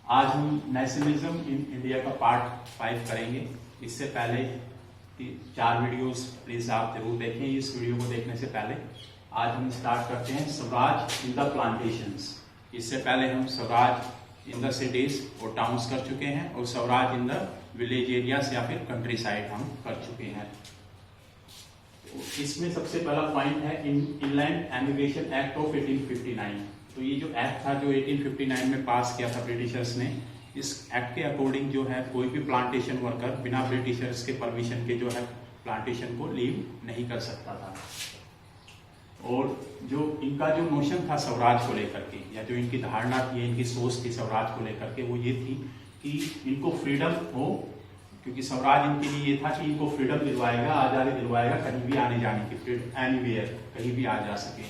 आज हम nationalism in India का पार्ट 5 करेंगे। इससे पहले 4 वीडियोस प्लीज आप जरूर देखें। इस वीडियो को देखने से पहले आज हम स्टार्ट करते हैं स्वराज इन द प्लांटेशंस। इससे पहले हम स्वराज इन द सिटीज और टाउन्स कर चुके हैं और Swaraj in the village areas या फिर कंट्री साइड हम कर चुके हैं। इसमें सबसे पहला पॉइंट है इनलैंड एमिग्रेशन एक्ट ऑफ 1859। तो ये जो एक्ट था जो 1859 में पास किया था ब्रिटिशर्स ने, इस एक्ट के अकॉर्डिंग जो है कोई भी प्लांटेशन वर्कर बिना ब्रिटिशर्स के परमिशन के जो है प्लांटेशन को लीव नहीं कर सकता था। और जो इनका जो नोशन था स्वराज को लेकर के, या जो इनकी धारणा थी, इनकी सोच थी स्वराज को लेकर के, वो ये थी कि इनको फ्रीडम हो, क्योंकि स्वराज इनके लिए ये था कि इनको फ्रीडम दिलवाएगा, आजादी दिलवाएगा, कहीं भी आने जाने की, एनीवेयर कहीं भी आ जा सके।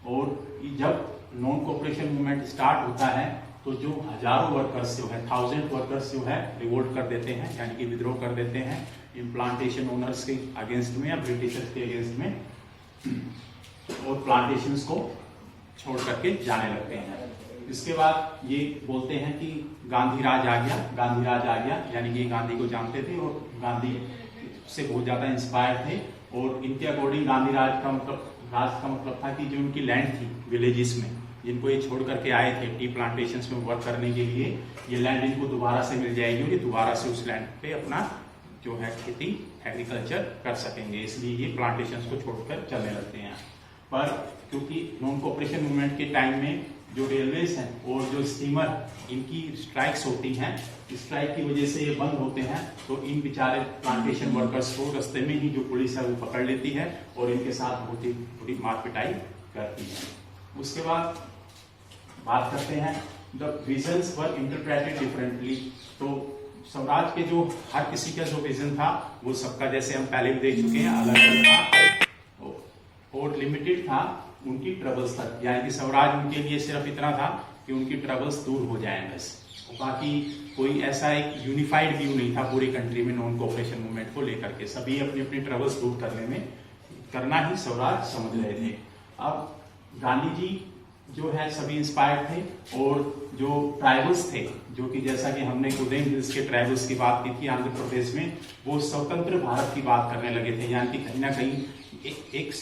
और जब नॉन कोऑपरेशन मूवमेंट स्टार्ट होता है तो जो हजारों वर्कर्स जो है, 1000 वर्कर्स जो है रिवोल्ट कर देते हैं, यानी कि विद्रोह कर देते हैं इन प्लांटेशन ओनर्स के अगेंस्ट में या ब्रिटिशर्स के अगेंस्ट में, और प्लांटेशंस को छोड़ करके जाने लगते हैं। इसके बाद ये बोलते हैं कि गांधी राज आ गया, गांधी राज आ गया, यानी कि गांधी को जानते थे और गांधी से बहुत ज्यादा इंस्पायर थे। और इनके अकॉर्डिंग गांधी राज का मतलब था कि जो उनकी लैंड थी विलेजेस में, जिनको ये छोड़ करके आए थे टी प्लांटेशंस में वर्क करने के लिए, ये लैंड इनको दोबारा से मिल जाएगी और ये दोबारा से उस लैंड पे अपना जो है खेती एग्रीकल्चर कर सकेंगे। इसलिए ये प्लांटेशंस को छोड़कर चलने लगते हैं। पर क्योंकि नॉन कोऑपरेशन मूवमेंट के टाइम में जो रेलवेज हैं और जो स्टीमर, इनकी स्ट्राइक्स होती हैं, स्ट्राइक की वजह से ये बंद होते हैं, तो इन बेचारे प्लांटेशन वर्कर्स को रास्ते में ही जो पुलिस है वो पकड़ लेती है और इनके साथ बहुत ही बुरी मार पिटाई करती है। उसके बाद बात करते हैं the visions were interpreted differently. तो स्वराज के जो हर किसी का जो विजन था वो सबका, जैसे हम पहले भी देख चुके हैं, अलग अलग था और लिमिटेड था उनकी ट्रबल्स तक, यानी कि स्वराज उनके लिए सिर्फ इतना था कि उनकी ट्रबल्स दूर हो जाए बस। बाकी कोई ऐसा एक यूनिफाइड व्यू नहीं था पूरी कंट्री में नॉन कोऑपरेशन मूवमेंट को लेकर के। सभी अपनी अपनी ट्रबल्स दूर करना ही स्वराज समझ रहे थे। अब गांधी जी जो है सभी इंस्पायर्ड थे और जो ट्राइबल्स थे, जो कि जैसा कि हमने गोदेन हिल्स के ट्राइबल्स की बात की थी आंध्र प्रदेश में, वो स्वतंत्र भारत की बात करने लगे थे, यानी कि कहीं ना कहीं एक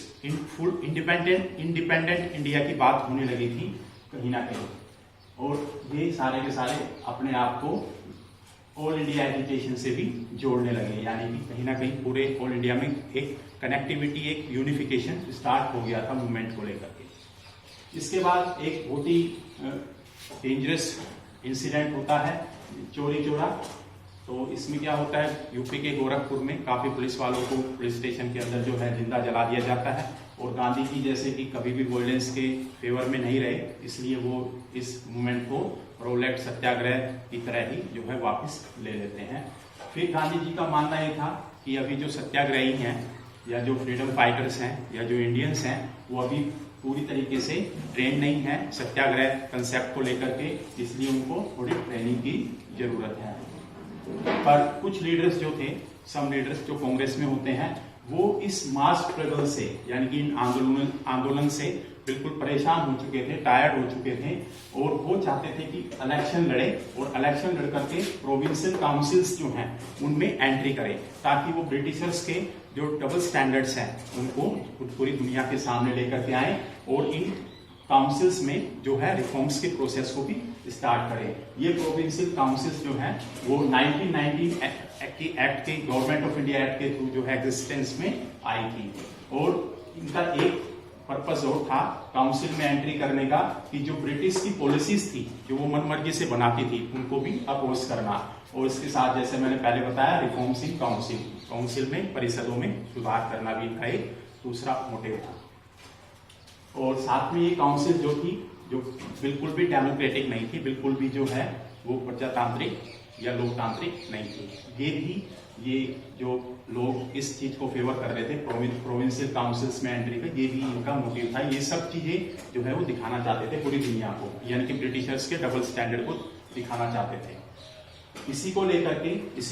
फुल इंडिपेंडेंट इंडिया की बात होने लगी थी कहीं ना कहीं। और ये सारे के सारे अपने आप को ऑल इंडिया एजुकेशन से भी जोड़ने लगे, यानी कि कहीं ना कहीं पूरे ऑल इंडिया में एक कनेक्टिविटी, एक यूनिफिकेशन स्टार्ट हो गया था मूवमेंट को लेकर के। इसके बाद एक बहुत ही डेंजरस इंसिडेंट होता है चोरी चोरा। तो इसमें क्या होता है, यूपी के गोरखपुर में काफी पुलिस वालों को पुलिस स्टेशन के अंदर जो है जिंदा जला दिया जाता है। और गांधी जी जैसे कि कभी भी वायलेंस के फेवर में नहीं रहे, इसलिए वो इस मूवमेंट को रोलेट सत्याग्रह की तरह ही जो है वापस ले लेते हैं। फिर गांधी जी का मानना ये था कि अभी जो सत्याग्रही हैं या जो फ्रीडम फाइटर्स हैं या जो इंडियंस हैं, वो अभी पूरी तरीके से ट्रेन नहीं है सत्याग्रह कंसेप्ट को लेकर के, इसलिए उनको थोड़ी ट्रेनिंग की जरूरत है। पर कुछ लीडर्स जो थे, सम लीडर्स जो कांग्रेस में होते हैं, वो इस मास स्ट्रगल से, यानी कि इन आंदोलन से बिल्कुल परेशान हो चुके थे, टायर्ड हो चुके थे, और वो चाहते थे कि इलेक्शन लड़े और इलेक्शन लड़ करके प्रोविंशियल काउंसिल्स जो हैं उनमें एंट्री करें, ताकि वो ब्रिटिशर्स के जो डबल स्टैंडर्ड्स हैं उनको पूरी दुनिया के सामने लेकर के आए और इन काउंसिल्स में जो है रिफॉर्म्स के प्रोसेस को भी स्टार्ट करें। ये प्रोविंशियल काउंसिल्स जो है वो 1919 एक्ट के, गवर्नमेंट ऑफ इंडिया एक्ट के थ्रू जो है एग्जिस्टेंस में आई थी। और इनका एक पर्पस और था काउंसिल में एंट्री करने का कि जो ब्रिटिश की पॉलिसीज थी जो वो मनमर्जी से बनाती थी उनको भी अपोज करना, और इसके साथ जैसे मैंने पहले बताया रिफॉर्म्स इन काउंसिल में, परिषदों में सुधार करना भी इनका एक दूसरा मोटिव था। और साथ में ये काउंसिल जो थी, जो बिल्कुल भी डेमोक्रेटिक नहीं थी, बिल्कुल भी जो है वो प्रजातांत्रिक या लोकतांत्रिक नहीं थी। ये जो लोग इस चीज को फेवर कर रहे थे प्रोविंशियल काउंसिल्स में एंट्री पे, ये भी इनका मोटिव था। ये सब चीजें जो है वो दिखाना चाहते थे पूरी दुनिया को, यानी कि ब्रिटिशर्स के डबल स्टैंडर्ड को दिखाना चाहते थे। इसी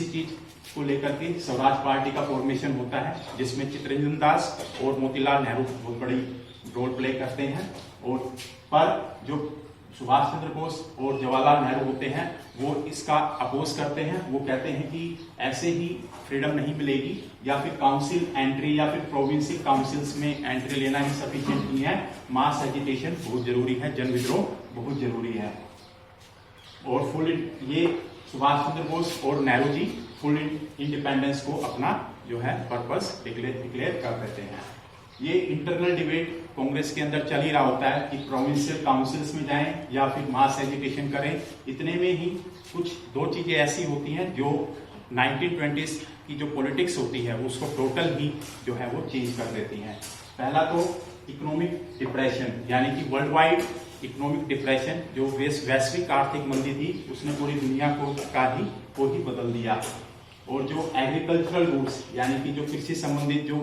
चीज को लेकर के स्वराज पार्टी का फॉर्मेशन होता है, जिसमें चित्तरंजन दास और मोतीलाल नेहरू बहुत बड़ी रोल प्ले करते हैं। और पर जो सुभाष चंद्र बोस और जवाहरलाल नेहरू होते हैं वो इसका अपोज करते हैं। वो कहते हैं कि ऐसे ही फ्रीडम नहीं मिलेगी, या फिर काउंसिल एंट्री या फिर प्रोविंशियल काउंसिल्स में एंट्री लेना ही सफिशिएंट नहीं है, मास एजिटेशन बहुत जरूरी है, जन विद्रोह बहुत जरूरी है। और फुल ये सुभाष चंद्र बोस और नेहरू जी फुल इंडिपेंडेंस को अपना जो है पर्पस डिक्लेयर कर देते हैं। ये इंटरनल डिबेट कांग्रेस के अंदर चल ही रहा होता है कि प्रोविंशियल काउंसिल्स में जाएं या फिर मास एजुकेशन करें। इतने में ही कुछ दो चीजें ऐसी होती हैं जो 1920s की जो पॉलिटिक्स होती है उसको टोटल ही जो है वो चेंज कर देती हैं। पहला तो इकोनॉमिक डिप्रेशन, यानी कि वर्ल्ड वाइड इकोनॉमिक डिप्रेशन, जो वैश्विक आर्थिक मंदी थी उसने पूरी दुनिया को ही बदल दिया। और जो एग्रीकल्चरल गुड्स, यानी कि जो कृषि संबंधित जो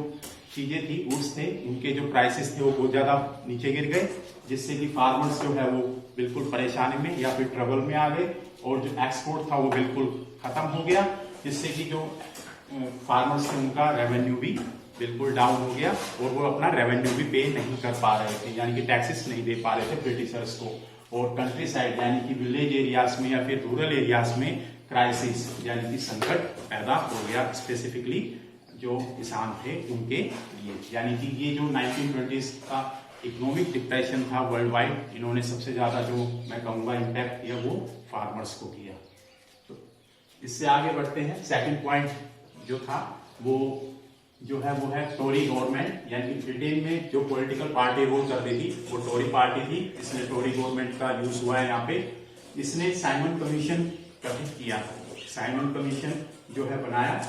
चीजें थी, गुड्स थे, उनके जो प्राइसेस थे वो बहुत ज्यादा नीचे गिर गए, जिससे कि फार्मर्स जो है वो बिल्कुल परेशानी में या फिर ट्रबल में आ गए। और जो एक्सपोर्ट था वो बिल्कुल खत्म हो गया, जिससे कि जो फार्मर्स थे उनका रेवेन्यू भी बिल्कुल डाउन हो गया और वो अपना रेवेन्यू भी पे नहीं कर पा रहे थे, यानी कि टैक्सेस नहीं दे पा रहे थे ब्रिटिशर्स को। और कंट्री साइड यानी कि विलेज एरियाज में या फिर रूरल एरियाज में क्राइसिस यानी कि संकट पैदा हो गया, स्पेसिफिकली जो किसान थे उनके लिए। यानी कि ये जो 1920s का इकोनॉमिक डिप्रेशन था वर्ल्ड वाइड, इन्होंने सबसे ज्यादा जो मैं कहूंगा इम्पैक्ट किया वो फार्मर्स को किया। तो इससे आगे बढ़ते हैं। सेकंड पॉइंट जो था वो है टोरी गवर्नमेंट, यानी कि ब्रिटेन में जो पॉलिटिकल पार्टी रूल कर रही थी वो टोरी पार्टी थी। इसमें टोरी गवर्नमेंट का यूज हुआ है यहाँ पे। इसने साइमन कमीशन गठित किया। साइमन कमीशन जो है बनाया,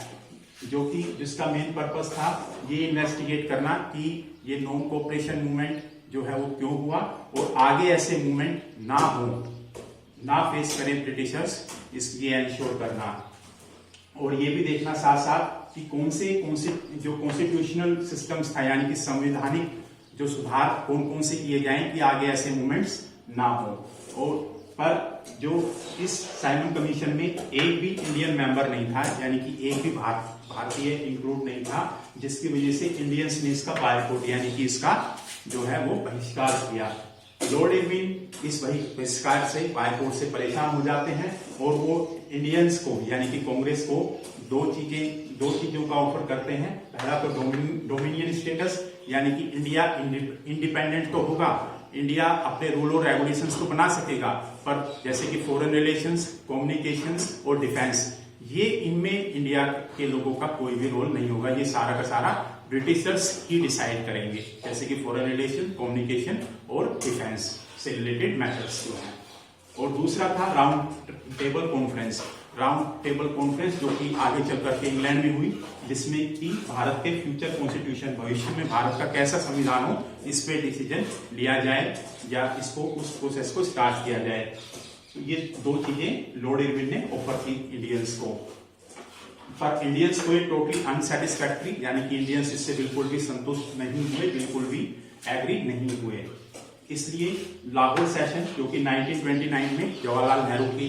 जो कि जिसका मेन पर्पस था ये इन्वेस्टिगेट करना कि ये नॉन कोऑपरेशन मूवमेंट जो है वो क्यों हुआ और आगे ऐसे मूवमेंट ना हो, ना फेस करें ब्रिटिशर्स, इसलिए इंश्योर करना। और ये भी देखना साथ साथ कि कौन से जो कॉन्स्टिट्यूशनल सिस्टम्स था, यानी कि संवैधानिक जो सुधार कौन से किए जाएं कि आगे ऐसे मूवमेंट्स ना हो। और पर जो इस साइमन कमीशन में एक भी इंडियन मेंबर नहीं था, यानी कि एक भी भारतीय इंक्लूड नहीं था, जिसकी वजह से इंडियंस ने इसका बायकॉट यानी कि इसका जो है वो बहिष्कार किया। लॉर्ड इरविन इस बहिष्कार से, बायकॉट से परेशान हो जाते हैं और वो इंडियंस को यानी कि कांग्रेस को दो चीजों का ऑफर करते हैं। पहला तो डोमिनियन स्टेटस, यानी कि इंडिया इंडिपेंडेंट तो होगा, इंडिया अपने रूल और रेगुलेशंस तो बना सकेगा, पर जैसे कि फॉरेन रिलेशंस, कम्युनिकेशंस और डिफेंस, ये इनमें इंडिया के लोगों का कोई भी रोल नहीं होगा, ये सारा का सारा ब्रिटिशर्स ही डिसाइड करेंगे, जैसे कि फॉरेन रिलेशन, कम्युनिकेशन और डिफेंस से रिलेटेड मैटर्स जो हैं। और दूसरा था round table conference. Round table conference जो कि आगे चल करके इंग्लैंड में हुई, जिसमें कि भारत के फ्यूचर कॉन्स्टिट्यूशन, भविष्य में भारत का कैसा संविधान हो, इस पे डिसीजन लिया जाए या इसको उस प्रोसेस को स्टार्ट किया जाए। तो ये दो चीजें लॉर्ड इरविन ने ऑफर की इंडियंस को, पर इंडियंस को ये टोटली अनसेटिस्फैक्ट्री, यानी कि इंडियंस इससे बिल्कुल भी संतुष्ट नहीं हुए, बिल्कुल भी एग्री नहीं हुए। इसलिए लाहौर सेशन जो कि 1929 में जवाहरलाल नेहरू की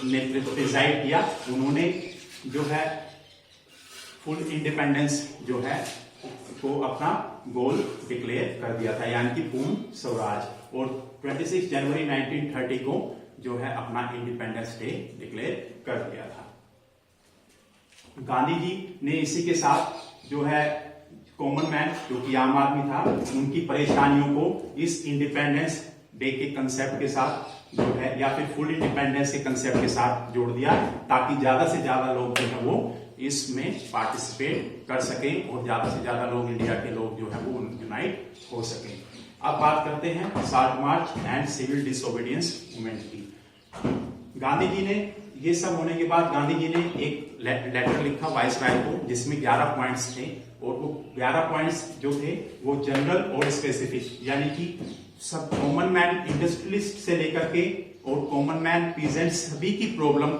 नेतृत्व प्रिजाइड किया, उन्होंने जो है फुल इंडिपेंडेंस जो है को अपना गोल डिक्लेयर कर दिया था, यानी कि पूर्ण स्वराज। और 26 जनवरी 1930 को जो है अपना इंडिपेंडेंस डे डिक्लेयर कर दिया था। गांधी जी ने इसी के साथ जो है कॉमन मैन जो कि आम आदमी था, उनकी परेशानियों को इस इंडिपेंडेंस डे के कंसेप्ट के साथ जो है या फिर फुल इंडिपेंडेंस के कंसेप्ट के साथ जोड़ दिया, ताकि ज्यादा से ज्यादा लोग जो है वो इसमें पार्टिसिपेट कर सकें और ज्यादा से ज्यादा लोग, इंडिया के लोग जो है वो यूनाइट हो सकें। अब बात करते हैं salt march and civil disobedience movement की। गांधी जी ने ये सब होने के बाद गांधी जी ने एक लेटर लिखा वाइसराय को, जिसमें 11 पॉइंट्स थे। और वो 11 पॉइंट्स जो थे वो जनरल और स्पेसिफिक, यानी कि सब कॉमन मैन इंडस्ट्रियलिस्ट से लेकर के और कॉमन मैन पीजेंट सभी की प्रॉब्लम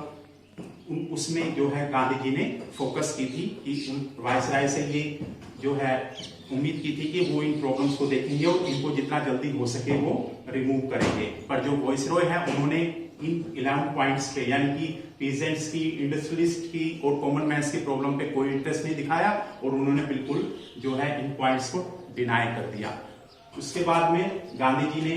उसमें जो है गांधी जी ने फोकस की थी कि वाइसराय से ये जो है उम्मीद की थी कि वो इन प्रॉब्लम्स को देखेंगे और इनको जितना जल्दी हो सके वो रिमूव करेंगे। पर जो वाइसरॉय है उन्होंने इन 11 पॉइंट्स पे, यानी कि पीजेंट्स की, इंडस्ट्रियलिस्ट की और कॉमन मैन्स की प्रॉब्लम पे कोई इंटरेस्ट नहीं दिखाया और उन्होंने बिल्कुल जो है इन पॉइंट्स को डिनाई कर दिया। उसके बाद में गांधी जी ने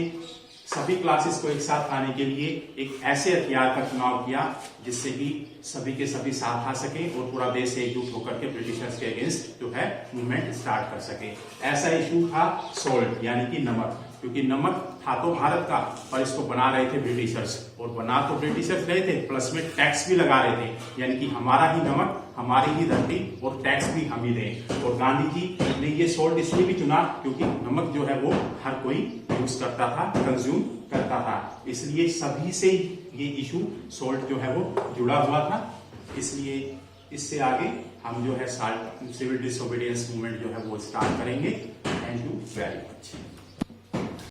सभी क्लासेस को एक साथ लाने के लिए एक ऐसे हथियार का चुनाव किया जिससे कि सभी के सभी साथ आ सके और पूरा देश एकजुट होकर के ब्रिटिशर्स के अगेंस्ट जो है मूवमेंट स्टार्ट कर सके। ऐसा इशू था सोल्ट यानी कि नमक, क्योंकि नमक था तो भारत का पर इसको बना रहे थे ब्रिटिशर्स, और बना तो ब्रिटिशर्स रहे थे प्लस में टैक्स भी लगा रहे थे, यानी कि हमारा ही नमक, हमारी ही धरती और टैक्स भी हम ही दें। और गांधी जी ने ये सोल्ट इसलिए भी चुना क्योंकि नमक जो है वो हर कोई यूज करता था, कंज्यूम करता था, इसलिए सभी से ये इशू सोल्ट जो है वो जुड़ा हुआ था। इसलिए इससे आगे हम जो है सिविल डिसोबीडियंस मूवमेंट जो है वो स्टार्ट करेंगे। Thank you very much.